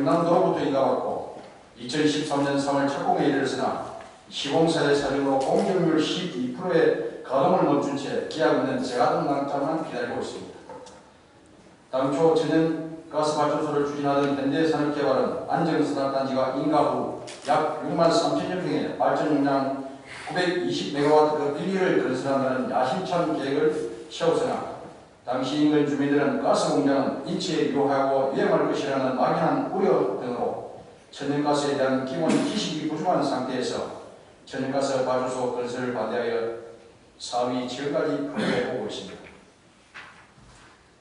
경남도로부터 인가받고 2013년 3월 착공에 이르렀으나 시공사의 사정으로 공정률 12%의 가동을 멈춘 채 기약 없는 재가동 낭장만 기다리고 있습니다. 당초 천연가스발전소를 추진하던 현대산업개발은 안정산업단지가 인가 후 약 6만 3천여 평의 발전 용량 920메가와트 그 비리를 건설한다는 야심찬 계획을 세웠으나 당시 인근 주민들은 가스 공장은 인체에 유해하고 위험할 것이라는 막연한 우려 등으로 천연가스에 대한 기본 지식이 부족한 상태에서 천연가스 발전소 건설을 반대하여 사업이 지금까지 풀려오고 있습니다.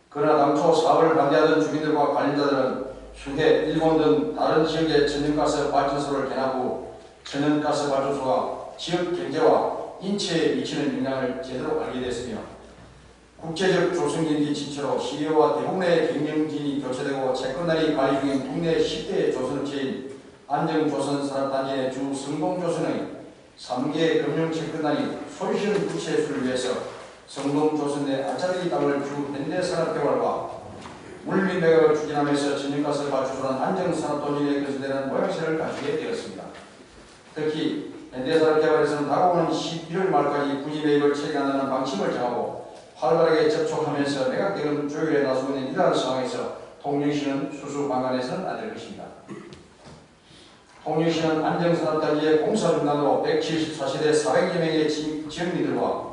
그러나 당초 사업을 반대하던 주민들과 관련자들은 추후에 일본 등 다른 지역의 천연가스 발전소를 개납 후 천연가스 발전소가 지역 경제와 인체에 미치는 영향을 제대로 알게 됐으며 국제적 조선경기 진출로 시리아와 대북 내 경영진이 교체되고 채권단이 관리 중인 국내 10대 조선업체인 안정조선산업단지의 주 성동조선의 3개 금융채권단이 손실 부채 해소를 위해서 성동조선 내 알짜배기 땅을 주 현대산업개발과 물민매각을 추진하면서 천연가스 발전소는 안정산업도시에 건설되는 모양새를 갖추게 되었습니다. 특히 현대산업개발에서는 다가오는 11월 말까지 분기매입을 체결한다는 방침을 정하고 활발하게 접촉하면서 매각대금 조율에 나서고 있는 이러한 상황에서 통영시는 수수방관해서는 안 될 것입니다. 통영시는 안정산업단지의 공사 중단으로 174세대 400여 명의 지역민들과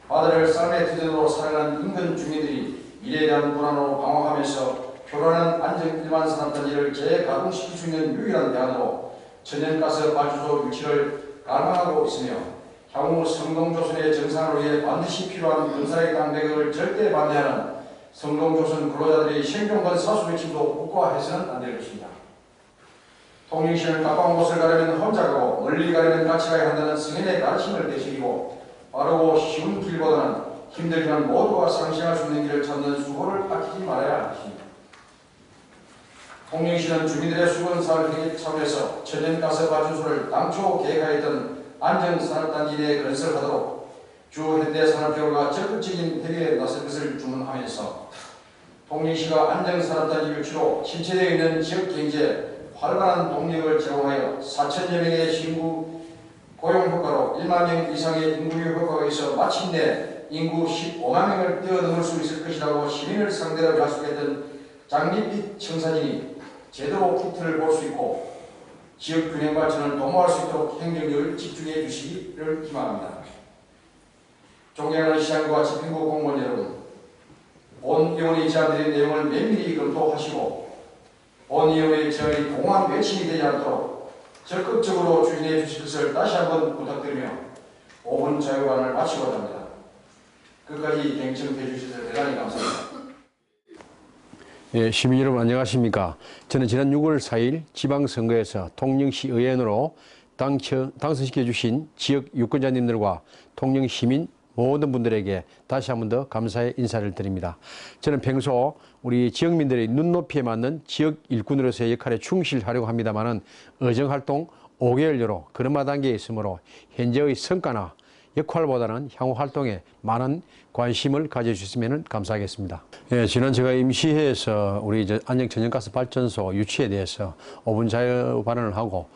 바다를 쌀매 터전으로 살아가는 인근 주민들이 미래에 대한 불안으로 방황하면서 표란한 안정 일반 산업단지를 재가동시킬 수 있는 유일한 대안으로 천연가스 발전소 유치를 갈망하고 있으며 향후 성동조선의 정상을 위해 반드시 필요한 건설의 땅 매각을 절대 반대하는 성동조선 근로자들의 생존권 사수 외침도 국가해서는 안 될 것입니다. 통영시는 가까운 곳을 가려면 혼자 가고 멀리 가려면 같이 가야 한다는 승인의 가르침을 되새기고 빠르고 쉬운 길보다는 힘들지만 모두가 상생할 수 있는 길을 찾는 수고를 아끼지 말아야 할 것입니다. 통영시는 주민들의 수건사를 행위 차원에서 천연가스 발전소를 당초 계획하였던 안정산업단지 내에 건설하도록 주 현대산업개발과 적극적인 협의에 나설 것을 주문하면서 통영시가 안정산업단지 유치로 침체되어 있는 지역경제에 활발한 동력을 제공하여 4천여 명의 신구 고용효과로 1만 명 이상의 인구류 효과가 있어 마침내 인구 15만 명을 뛰어넘을 수 있을 것이라고 시민을 상대로 약속했던 장밋빛 청사진이 제대로 기틀을 볼 수 있고 지역 균형 발전을 도모할 수 있도록 행정력을 집중해 주시기를 희망합니다. 존경하는 시장과 집행부 공무원 여러분, 본 위원회의 제안드린 내용을 면밀히 검토하시고 본 위원회의 제안이 공허한 외침이 되지 않도록 적극적으로 추진해 주실 것을 다시 한번 부탁드리며 5분 자유반을 마치고자 합니다. 끝까지 경청해 주셔서 대단히 감사합니다. 예, 시민 여러분 안녕하십니까. 저는 지난 6월 4일 지방선거에서 통영시 의원으로 당선시켜 주신 지역 유권자님들과 통영시민 모든 분들에게 다시 한 번 더 감사의 인사를 드립니다. 저는 평소 우리 지역민들의 눈높이에 맞는 지역 일꾼으로서의 역할에 충실하려고 합니다마는 의정활동 5개월여로 걸음마 단계에 있으므로 현재의 성과나 역할보다는 향후 활동에 많은 관심을 가져주시면 감사하겠습니다. 예, 지난 제가 임시회에서 우리 안정천연가스 발전소 유치에 대해서 5분 자유 발언을 하고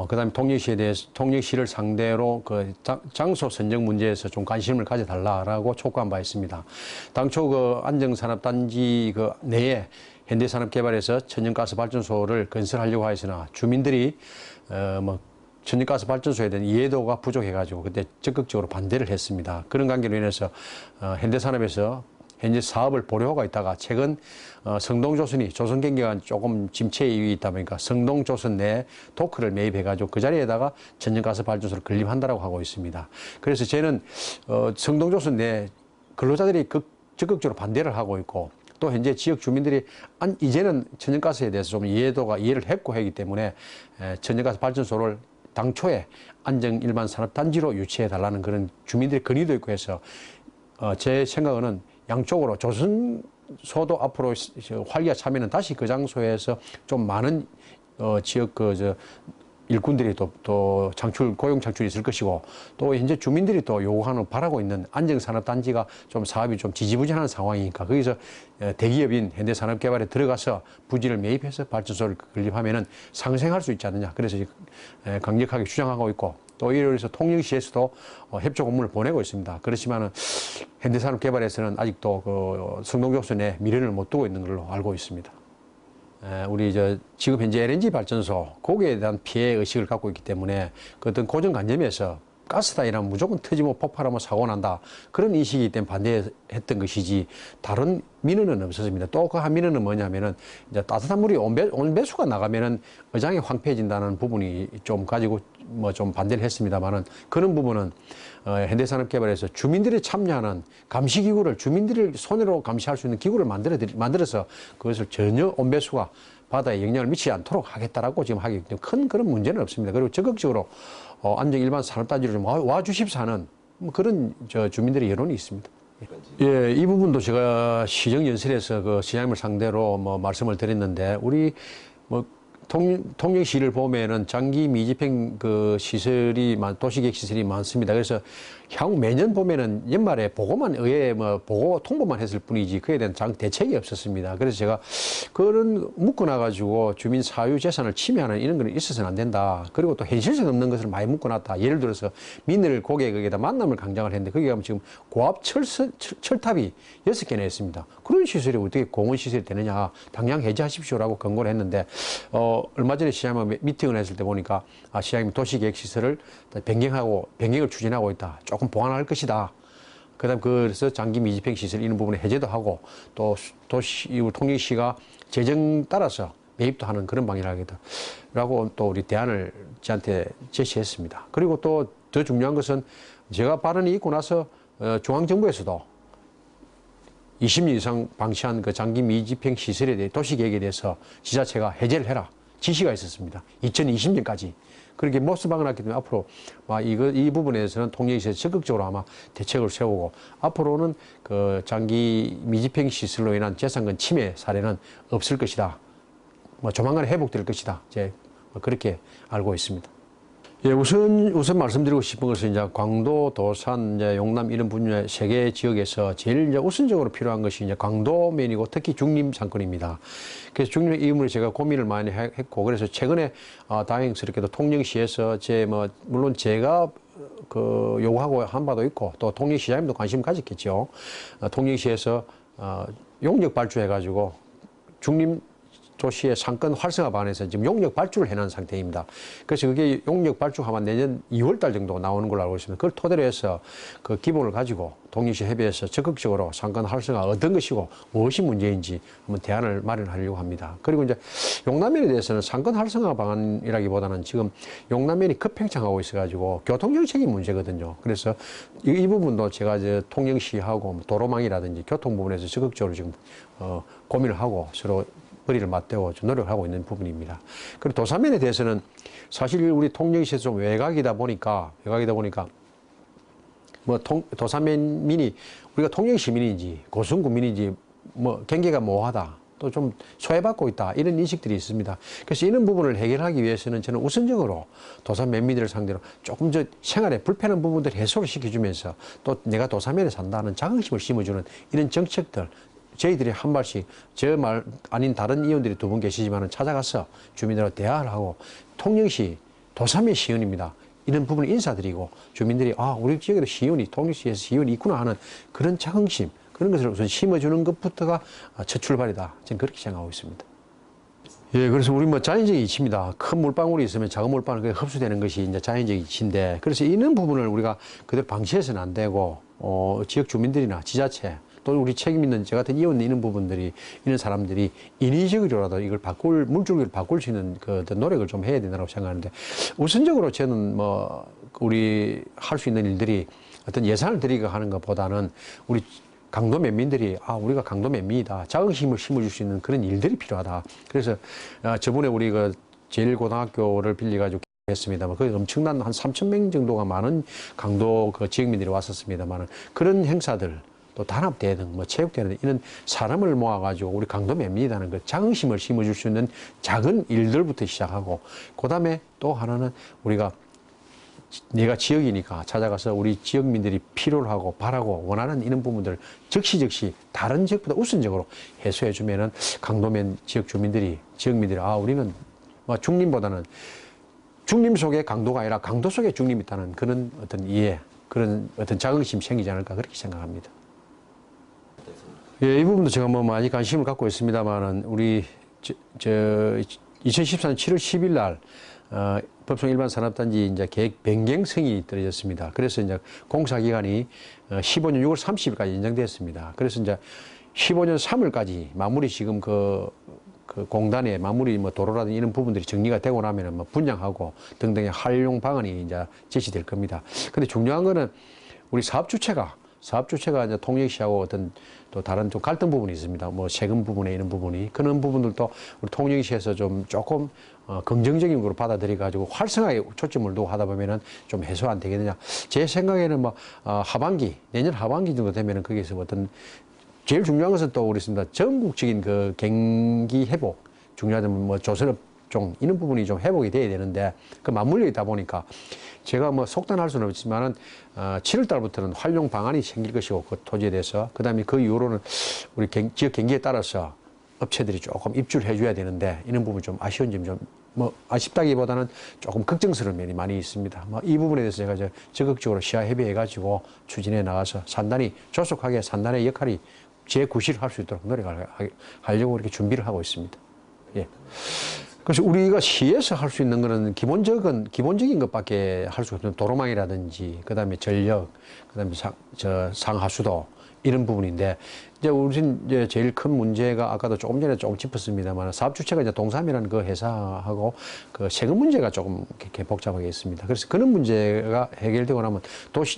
그다음에 통영시에 대해서 통영시를 상대로 그 장소 선정 문제에서 좀 관심을 가져달라라고 촉구한 바 있습니다. 당초 그 안정산업단지 그 내에 현대산업개발에서 천연가스 발전소를 건설하려고 하였으나 주민들이 천연가스 발전소에 대한 이해도가 부족해가지고 그때 적극적으로 반대를 했습니다. 그런 관계로 인해서 현대산업에서 현재 사업을 보류하고 있다가 최근 성동조선이 조선경기가 조금 침체에 있다 보니까 성동조선 내에 토크를 매입해가지고 그 자리에다가 천연가스 발전소를 건립한다라고 하고 있습니다. 그래서 저는 성동조선 내 근로자들이 적극적으로 반대를 하고 있고 또 현재 지역 주민들이 이제는 천연가스에 대해서 좀 이해를 했고 하기 때문에 천연가스 발전소를 당초에 안정 일반 산업단지로 유치해달라는 그런 주민들의 건의도 있고 해서 제 생각은 양쪽으로 조선소도 앞으로 활기가 차면은 다시 그 장소에서 좀 많은 지역 일꾼들이 또 고용 창출이 있을 것이고, 또 현재 주민들이 또 요구하는, 바라고 있는 안정산업단지가 좀 사업이 좀 지지부진한 상황이니까 거기서 대기업인 현대산업개발에 들어가서 부지를 매입해서 발전소를 건립하면은 상생할 수 있지 않느냐. 그래서 강력하게 주장하고 있고, 또 이로 해서 통영시에서도 협조 공문을 보내고 있습니다. 그렇지만은 현대산업개발에서는 아직도 그 성동교수 내 미련을 못 두고 있는 걸로 알고 있습니다. 우리 지금 현재 LNG 발전소 거기에 대한 피해 의식을 갖고 있기 때문에 그 어떤 고정관념에서 가스다 이러면 무조건 터지고 폭발하면 사고 난다, 그런 인식이기 때문에 반대했던 것이지 다른 민원은 없었습니다. 또 그 한 민원은 뭐냐면은 이제 따뜻한 물이 온배수가 나가면은 의장이 황폐해진다는 부분이 좀 가지고 뭐 좀 반대를 했습니다만은, 그런 부분은 현대산업개발에서 주민들이 참여하는 감시기구를, 주민들이 손으로 감시할 수 있는 기구를 만들어서 그것을 전혀 온배수가 바다에 영향을 미치지 않도록 하겠다라고 지금 하기 때문에 큰 그런 문제는 없습니다. 그리고 적극적으로 안정 일반 산업단지로 좀 와주십사 하는 그런 주민들의 여론이 있습니다. 예, 이 부분도 제가 시정연설에서 그 시장님을 상대로 뭐 말씀을 드렸는데, 우리 뭐 통영시를 보면은 장기 미집행 그 시설이 도시계획 시설이 많습니다. 그래서 향후 매년 보면은 연말에 보고만 의회 보고 통보만 했을 뿐이지 그에 대한 대책이 없었습니다. 그래서 제가 그런 묶어놔가지고 주민 사유 재산을 침해하는 이런 건 있어서는 안 된다. 그리고 또 현실성 없는 것을 많이 묶어놨다. 예를 들어서 민을 고객에게다 만남을 강장을 했는데 거기 가면 지금 고압 철탑이 6개나 있습니다. 그런 시설이 어떻게 공원시설이 되느냐. 당장 해제하십시오라고 권고를 했는데 얼마 전에 시장님 미팅을 했을 때 보니까 시장님 도시계획시설을 변경을 추진하고 있다. 조금 보완할 것이다. 그다음 그래서 장기 미집행 시설 이런 부분에 해제도 하고, 또 통영시가 재정 따라서 매입도 하는 그런 방향이라고 또 우리 대안을 저한테 제시했습니다. 그리고 또 더 중요한 것은 제가 발언이 있고 나서 중앙정부에서도 20년 이상 방치한 그 장기 미집행 시설에 대해 도시계획에 대해서 지자체가 해제를 해라 지시가 있었습니다. 2020년까지. 그렇게 모습방을 했기 때문에 앞으로 이 부분에서는 통영시에서 적극적으로 아마 대책을 세우고, 앞으로는 그 장기 미집행 시설로 인한 재산권 침해 사례는 없을 것이다. 조만간 회복될 것이다. 이제 그렇게 알고 있습니다. 예, 우선 말씀드리고 싶은 것은 이제 광도, 도산, 이제 용남 이런 분야 3개 지역에서 제일 이제 우선적으로 필요한 것이 이제 광도면이고 특히 중림 상권입니다. 그래서 중림 이음으로 제가 고민을 많이 했고, 그래서 최근에 다행스럽게도 통영시에서 물론 제가 그 요구하고 한 바도 있고 또 통영시장님도 관심 가졌겠죠. 통영시에서 용역 발주해가지고 중림 도시의 상권 활성화 방안에서 지금 용역 발주를 해놓은 상태입니다. 그래서 그게 용역 발주하면 내년 2월달 정도 나오는 걸로 알고 있습니다. 그걸 토대로 해서 그 기본을 가지고 통영시 협의해서 적극적으로 상권 활성화 어떤 것이고 무엇이 문제인지 한번 대안을 마련하려고 합니다. 그리고 이제 용남면에 대해서는 상권 활성화 방안이라기보다는 지금 용남면이 급팽창하고 있어가지고 교통정책이 문제거든요. 그래서 이 부분도 제가 이제 통영시하고 도로망이라든지 교통 부분에서 적극적으로 지금 고민을 하고 서로 거리를 맞대고 노력을 하고 있는 부분입니다. 그리고 도산면에 대해서는 사실 우리 통영시에서 좀 외곽이다 보니까 도산면민이 우리가 통영시민인지 고성군민인지 경계가 모호하다. 또 좀 소외받고 있다. 이런 인식들이 있습니다. 그래서 이런 부분을 해결하기 위해서는 저는 우선적으로 도산면민들을 상대로 조금 생활에 불편한 부분들 해소를 시켜주면서 또 내가 도산면에 산다는 자긍심을 심어주는 이런 정책들, 저희들이 한 발씩 저 말 아닌 다른 의원들이 2분 계시지만 찾아가서 주민들하고 대화를 하고, 통영시 도산면 시의원입니다. 이런 부분을 인사드리고 주민들이 우리 지역에도 시의원이, 통영시에서 시의원이 있구나 하는 그런 자긍심, 그런 것을 우선 심어주는 것부터가 첫 출발이다. 저는 그렇게 생각하고 있습니다. 예, 그래서 우리 자연적인 이치입니다. 큰 물방울이 있으면 작은 물방울이 흡수되는 것이 이제 자연적인 이치인데, 그래서 이런 부분을 우리가 그대로 방치해서는 안 되고, 지역 주민들이나 지자체, 또 우리 책임 있는 저 같은 의원 이런 부분들이, 이런 사람들이 인위적으로라도 이걸 물줄기를 바꿀 수 있는 그 노력을 좀 해야 된다고 생각하는데, 우선적으로 저는 우리 할 수 있는 일들이 어떤 예산을 들이고 하는 것보다는 우리 강도 면민들이 우리가 강도 면민이다. 자긍심을 심어줄 수 있는 그런 일들이 필요하다. 그래서 저번에 우리 그 제1고등학교를 빌려가지고 했습니다만 거기 엄청난 한 3,000명 정도가 많은 강도 그 지역민들이 왔었습니다만 그런 행사들 또 단합대회 등 뭐 체육대회 등 이런 사람을 모아가지고 우리 강도면밀이라는 그 자긍심을 심어줄 수 있는 작은 일들부터 시작하고, 그 다음에 또 하나는 우리가 내가 지역이니까 찾아가서 우리 지역민들이 필요로 하고 바라고 원하는 이런 부분들을 즉시 다른 지역보다 우선적으로 해소해주면은 강도면 지역 주민들이, 지역민들이, 아, 우리는 뭐 중림보다는 중림 속에 강도가 아니라 강도 속에 중림이 있다는 그런 어떤 이해, 그런 어떤 자긍심이 생기지 않을까 그렇게 생각합니다. 예, 이 부분도 제가 뭐 많이 관심을 갖고 있습니다만은 우리 2014년 7월 10일 날 법성 일반 산업단지 이제 계획 변경 승인이 떨어졌습니다. 그래서 이제 공사 기간이 15년 6월 30일까지 인정됐습니다. 그래서 이제 15년 3월까지 마무리 지금 그 공단의 마무리 뭐 도로라든지 이런 부분들이 정리가 되고 나면은 뭐 분양하고 등등의 활용 방안이 이제 제시될 겁니다. 근데 중요한 거는 우리 사업 주체가 이제 통영시하고 어떤 또 다른 좀 갈등 부분이 있습니다. 뭐 세금 부분에 이런 부분이, 그런 부분들도 우리 통영시에서 좀 조금 긍정적인 걸로 받아들여 가지고 활성화에 초점을 두고 하다 보면은 좀 해소 안 되겠느냐. 제 생각에는 뭐 내년 하반기 정도 되면은 거기서 어떤 제일 중요한 것은 또 우리 있습니다. 전국적인 그 경기 회복, 중요하다면 뭐 조선업종 이런 부분이 좀 회복이 돼야 되는데 그 맞물려 있다 보니까 제가 뭐 속단할 수는 없지만은 7월 달부터는 활용 방안이 생길 것이고 그 토지에 대해서, 그다음에 그 이후로는 우리 지역 경기에 따라서 업체들이 조금 입주를 해줘야 되는데 이런 부분 좀 아쉬운 점이 좀 뭐 아쉽다기보다는 조금 걱정스러운 면이 많이 있습니다. 뭐 이 부분에 대해서 제가 적극적으로 시야 협의해가지고 추진해 나가서 산단이 조속하게 산단의 역할이 재구실을 할 수 있도록 노력하려고 이렇게 준비를 하고 있습니다. 예. 그래서 우리가 시에서 할 수 있는 거는 기본적인 것밖에 할 수 없는 도로망이라든지, 그 다음에 전력, 그 다음에 상하수도, 이런 부분인데, 이제 우리는 이제 제일 큰 문제가 아까도 조금 전에 조금 짚었습니다만 사업 주체가 이제 동삼이라는 그 회사하고 그 세금 문제가 조금 이렇게 복잡하게 있습니다. 그래서 그런 문제가 해결되고 나면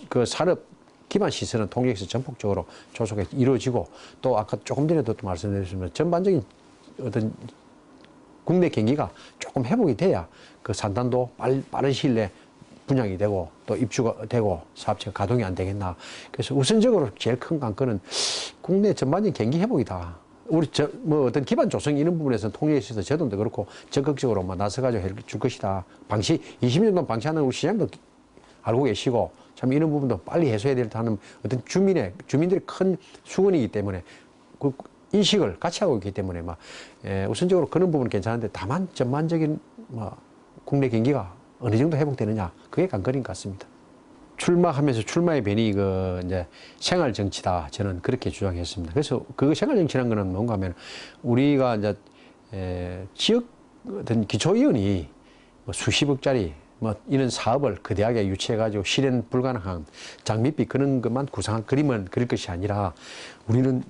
그 산업 기반 시설은 통역에서 전폭적으로 조속히 이루어지고, 또 아까 조금 전에도 또 말씀드렸지만 전반적인 어떤 국내 경기가 조금 회복이 돼야 그 산단도 빠른 시일 내에 분양이 되고 또 입주가 되고 사업체가 가동이 안 되겠나. 그래서 우선적으로 제일 큰 관건은 국내 전반적인 경기 회복이다. 우리 뭐 어떤 기반 조성 이런 부분에서 통일시에서 제도도 그렇고 적극적으로 뭐 나서가지고 해줄 것이다. 20년 동안 방치하는 우리 시장도 알고 계시고 참 이런 부분도 빨리 해소해야 될다는 어떤 주민들의 큰 수건이기 때문에 그 인식을 같이 하고 있기 때문에 우선적으로 그런 부분은 괜찮은데, 다만 전반적인 국내 경기가 어느 정도 회복되느냐, 그게 관건인 것 같습니다. 출마하면서 출마의 변이 이제 생활 정치다, 저는 그렇게 주장했습니다. 그래서 그 생활 정치라는 거는 뭔가 하면 우리가 이제 지역 어떤 기초위원이 수십억짜리 이런 사업을 거대하게 유치해가지고 실현 불가능한 장밋빛 그런 것만 구상한 그림은 그릴 것이 아니라, 우리는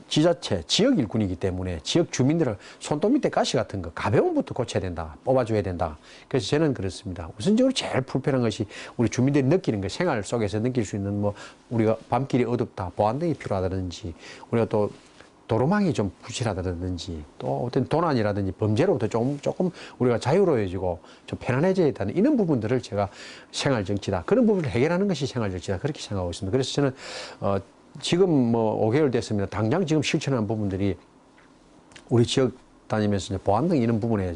지자체, 지역 일꾼이기 때문에 지역 주민들을 손톱 밑에 가시 같은 거 가벼운 부터 고쳐야 된다, 뽑아줘야 된다. 그래서 저는 그렇습니다. 우선적으로 제일 불편한 것이 우리 주민들이 느끼는 거, 생활 속에서 느낄 수 있는 우리가 밤길이 어둡다, 보안등이 필요하다든지, 우리가 또 도로망이 좀 부실하다든지, 또 어떤 도난이라든지 범죄로부터 조금 우리가 자유로워지고 좀 편안해져야 되는 이런 부분들을 제가 생활 정치다, 그런 부분을 해결하는 것이 생활 정치다, 그렇게 생각하고 있습니다. 그래서 저는 지금 5개월 됐습니다. 당장 지금 실천하는 부분들이 우리 지역 다니면서 이제 보안 등 이런 부분에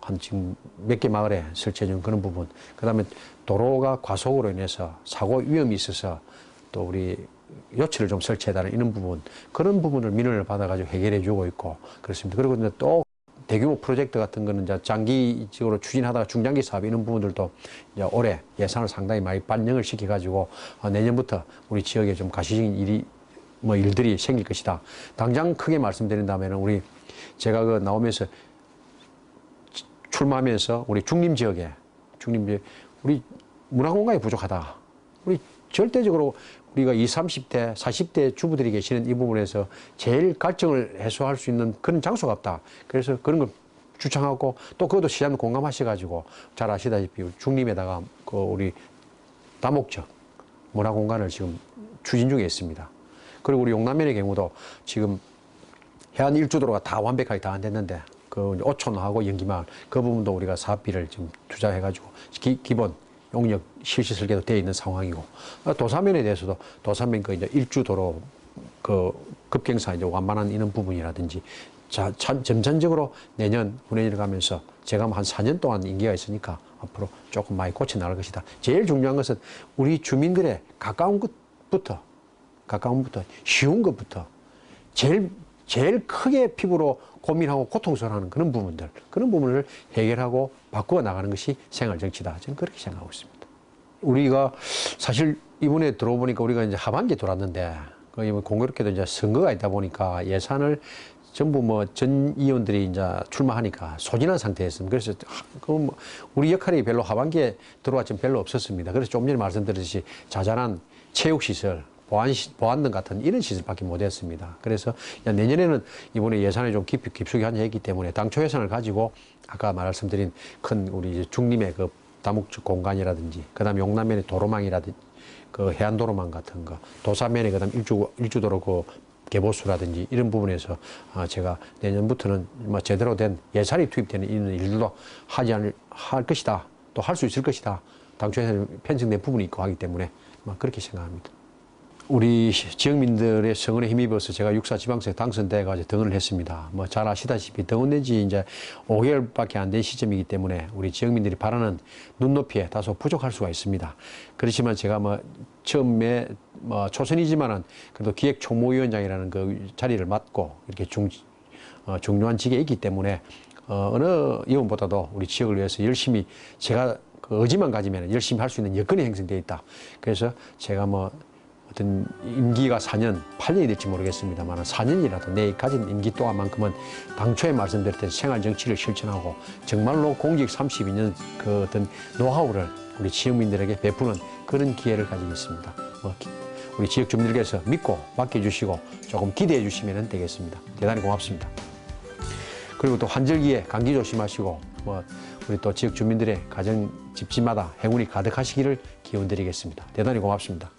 한 지금 몇 개 마을에 설치해 준 그런 부분, 그 다음에 도로가 과속으로 인해서 사고 위험이 있어서 또 우리 요치를 좀 설치해달라는 이런 부분, 그런 부분을 민원을 받아가지고 해결해 주고 있고 그렇습니다. 그리고 이제 또 대규모 프로젝트 같은 거는 이제 장기적으로 추진하다가 중장기 사업 이런 부분들도 이제 올해 예산을 상당히 많이 반영을 시켜가지고 내년부터 우리 지역에 좀 가시적인 일들이 생길 것이다. 당장 크게 말씀드린다면 제가 나오면서 출마하면서 우리 중림 지역에 우리 문화공간이 부족하다. 우리 절대적으로 우리가 20, 30대, 40대 주부들이 계시는 이 부분에서 제일 갈증을 해소할 수 있는 그런 장소가 없다. 그래서 그런 걸 주창하고, 또 그것도 시장 공감하셔가지고 잘 아시다시피 중림에다가 우리 다목적 문화공간을 지금 추진 중에 있습니다. 그리고 우리 용남면의 경우도 지금 해안 일주도로가 다 완벽하게 다 안 됐는데 오촌하고 연기마을 그 부분도 우리가 사업비를 지금 투자해가지고 기본 용역 실시 설계도 되어 있는 상황이고, 도사면에 대해서도 도사면 그 이제 일주도로 그 급경사 이제 완만한 이런 부분이라든지, 점차적으로 내년 후년을 가면서 제가 한 4년 동안 임기가 있으니까 앞으로 조금 많이 고쳐 나갈 것이다. 제일 중요한 것은 우리 주민들의 가까운 것부터 쉬운 것부터 제일 크게 피부로 고민하고 고통스러워하는 그런 부분을 해결하고 바꾸어 나가는 것이 생활 정치다. 저는 그렇게 생각하고 있습니다. 우리가 사실 이번에 들어보니까 우리가 이제 하반기에 돌았는데, 공교롭게도 이제 선거가 있다 보니까 예산을 전부 뭐 전 의원들이 이제 출마하니까 소진한 상태였습니다. 그래서 우리 역할이 별로 하반기에 들어왔지만 별로 없었습니다. 그래서 조금 전에 말씀드렸듯이 자잘한 체육시설, 보안등 같은 이런 시설밖에 못했습니다. 그래서 내년에는 이번에 예산을 좀 깊숙이 한정했기 때문에 당초 예산을 가지고 아까 말씀드린 큰 우리 중림의 그 다목적 공간이라든지, 그다음 용남면의 도로망이라든지, 그 해안도로망 같은 거, 도사면의 그다음 일주도로 그 개보수라든지 이런 부분에서 제가 내년부터는 뭐 제대로 된 예산이 투입되는 이런 일들도 할 것이다, 또 할 수 있을 것이다. 당초 예산에 편성된 부분이 있고 하기 때문에 그렇게 생각합니다. 우리 지역민들의 성원에 힘입어서 제가 육사 지방선거 당선돼가지고 등원을 했습니다. 뭐 잘 아시다시피 등원된 지 이제 5개월밖에 안 된 시점이기 때문에 우리 지역민들이 바라는 눈높이에 다소 부족할 수가 있습니다. 그렇지만 제가 뭐 처음에 초선이지만은 그래도 기획총무위원장이라는 그 자리를 맡고 이렇게 중요한 직에 있기 때문에 어느 의원보다도 우리 지역을 위해서 열심히 제가 그 의지만 가지면 열심히 할 수 있는 여건이 형성되어 있다. 그래서 제가 어떤 임기가 4년, 8년이 될지 모르겠습니다만 4년이라도 내 가진 임기 동안만큼은 당초에 말씀드렸던 생활 정치를 실천하고 정말로 공직 32년 그 어떤 노하우를 우리 지역민들에게 베푸는 그런 기회를 가지고 있습니다. 우리 지역 주민들께서 믿고 맡겨주시고 조금 기대해 주시면 되겠습니다. 대단히 고맙습니다. 그리고 또 환절기에 감기 조심하시고 우리 또 지역 주민들의 가정 집집마다 행운이 가득하시기를 기원드리겠습니다. 대단히 고맙습니다.